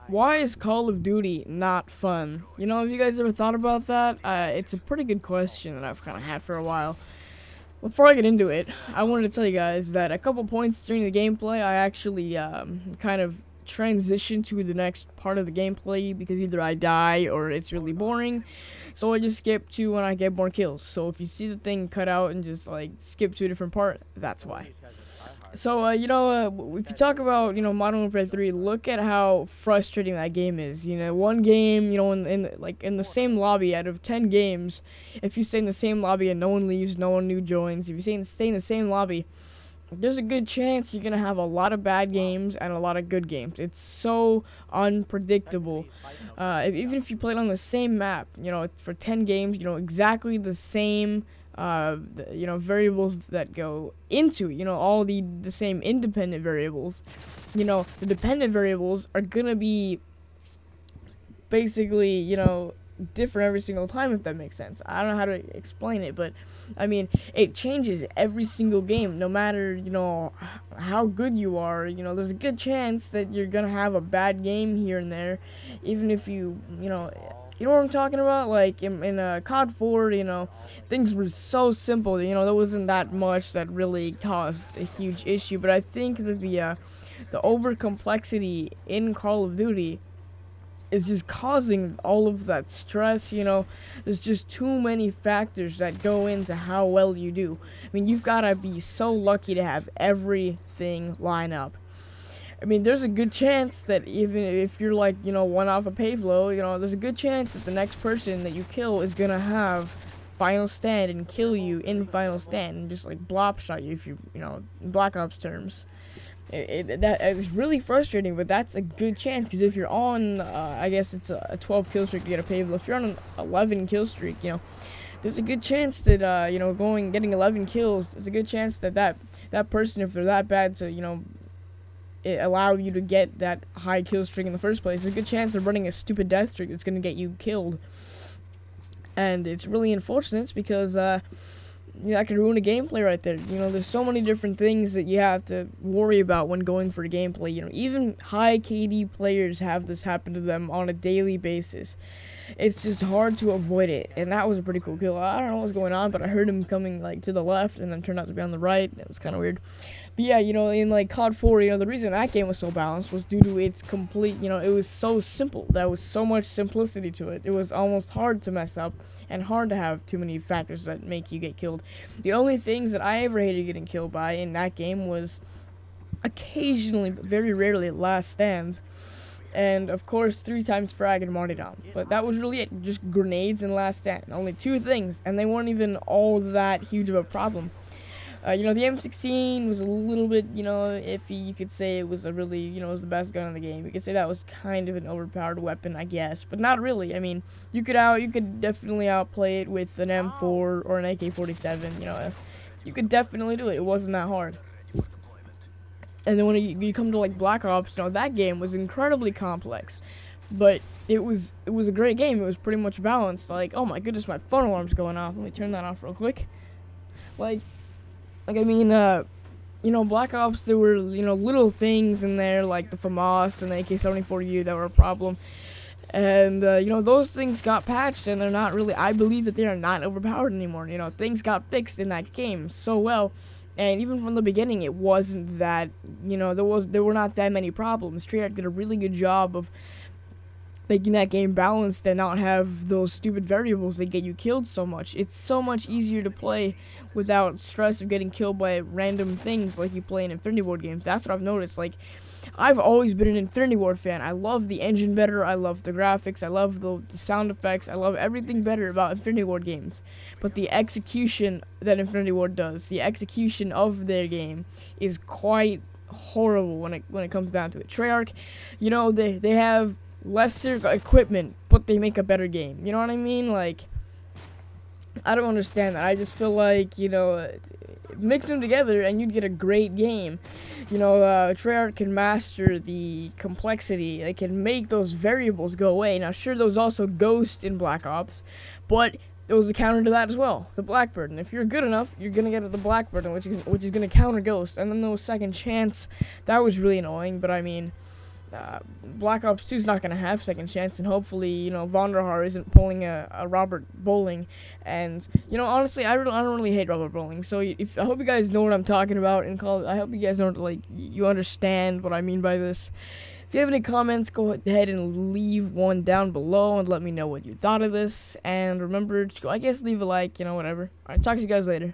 Why is Call of Duty not fun? You know, have you guys ever thought about that? It's a pretty good question that I've kind of had for a while. Before I get into it, I wanted to tell you guys that a couple points during the gameplay, I actually kind of transition to the next part of the gameplay because either I die or it's really boring. So I just skip to when I get more kills. So if you see the thing cut out and just like skip to a different part, that's why. So, if you talk about, Modern Warfare 3, look at how frustrating that game is. You know, one game, in the same lobby, out of 10 games, if you stay in the same lobby and no one leaves, no one new joins, if you stay in the same lobby, there's a good chance you're going to have a lot of bad games and a lot of good games. It's so unpredictable. Even if you play it on the same map, for 10 games, exactly the same variables that go into, all the same independent variables. The dependent variables are gonna be basically, different every single time, if that makes sense. I don't know how to explain it, but I mean, it changes every single game, no matter, how good you are. There's a good chance that you're gonna have a bad game here and there, even if you know what I'm talking about? Like in COD 4, things were so simple. There wasn't that much that really caused a huge issue. But I think that the over complexity in Call of Duty is just causing all of that stress. There's just too many factors that go into how well you do. I mean, you've got to be so lucky to have everything line up. I mean, there's a good chance that even if you're like, one off a payflow, there's a good chance that the next person that you kill is gonna have final stand and kill you in final stand and just like blop shot you, if you in Black Ops terms. It's really frustrating, but that's a good chance, because if you're on, I guess it's a 12 kill streak to get a payflow. If you're on an 11 kill streak, there's a good chance that getting 11 kills, there's a good chance that that person, if they're that bad to it allow you to get that high kill streak in the first place, there's a good chance of running a stupid death streak that's going to get you killed. And it's really unfortunate because that could ruin a gameplay right there. There's so many different things that you have to worry about when going for a gameplay. Even high KD players have this happen to them on a daily basis. It's just hard to avoid it. And that was a pretty cool kill. I don't know what's going on, but I heard him coming like to the left and then turned out to be on the right. It was kind of weird. But yeah, in like COD 4, the reason that game was so balanced was due to its complete, it was so simple. There was so much simplicity to it. It was almost hard to mess up and hard to have too many factors that make you get killed. The only things that I ever hated getting killed by in that game was occasionally, but very rarely, last stand. And of course 3 times frag and martyrdom. But that was really it. Just grenades and last stand. Only 2 things, and they weren't even all that huge of a problem. The M16 was a little bit, iffy. You could say it was a really, it was the best gun in the game. You could say that was kind of an overpowered weapon, I guess, but not really. I mean, you could definitely outplay it with an M4 or an AK-47. You could definitely do it. It wasn't that hard. And then when you come to like Black Ops, that game was incredibly complex, but it was a great game. It was pretty much balanced. Like, oh my goodness, my phone alarm's going off. Let me turn that off real quick. Black Ops, there were, little things in there, like the FAMAS and the AK-74U that were a problem. And, those things got patched, and they're not really, I believe that they are not overpowered anymore. Things got fixed in that game so well. And even from the beginning, it wasn't that, there were not that many problems. Treyarch did a really good job of making that game balanced and not have those stupid variables that get you killed so much. It's so much easier to play without stress of getting killed by random things like you play in Infinity Ward games. That's what I've noticed. Like, I've always been an Infinity Ward fan. I love the engine better, I love the graphics, I love the sound effects, I love everything better about Infinity Ward games. But the execution that Infinity Ward does, the execution of their game, is quite horrible when it comes down to it. Treyarch, they have lesser equipment, but they make a better game. You know what I mean? Like, I don't understand that. I just feel like, mix them together and you'd get a great game. Treyarch can master the complexity. They can make those variables go away. Now, sure, there was also Ghost in Black Ops, but there was a counter to that as well, the Blackbird. And if you're good enough, you're gonna get the Blackbird, which is gonna counter Ghost. And then there was Second Chance. That was really annoying, but I mean, Black Ops 2 is not gonna have second chance, and hopefully, you know, Vonderhaar isn't pulling a Robert Bowling. And you know, honestly, I don't really hate Robert Bowling. So if I hope you guys know what I'm talking about in Call. I hope you guys know, like, you understand what I mean by this. If you have any comments, go ahead and leave one down below and let me know what you thought of this. And remember to, I guess, leave a like, you know, whatever. Alright, talk to you guys later.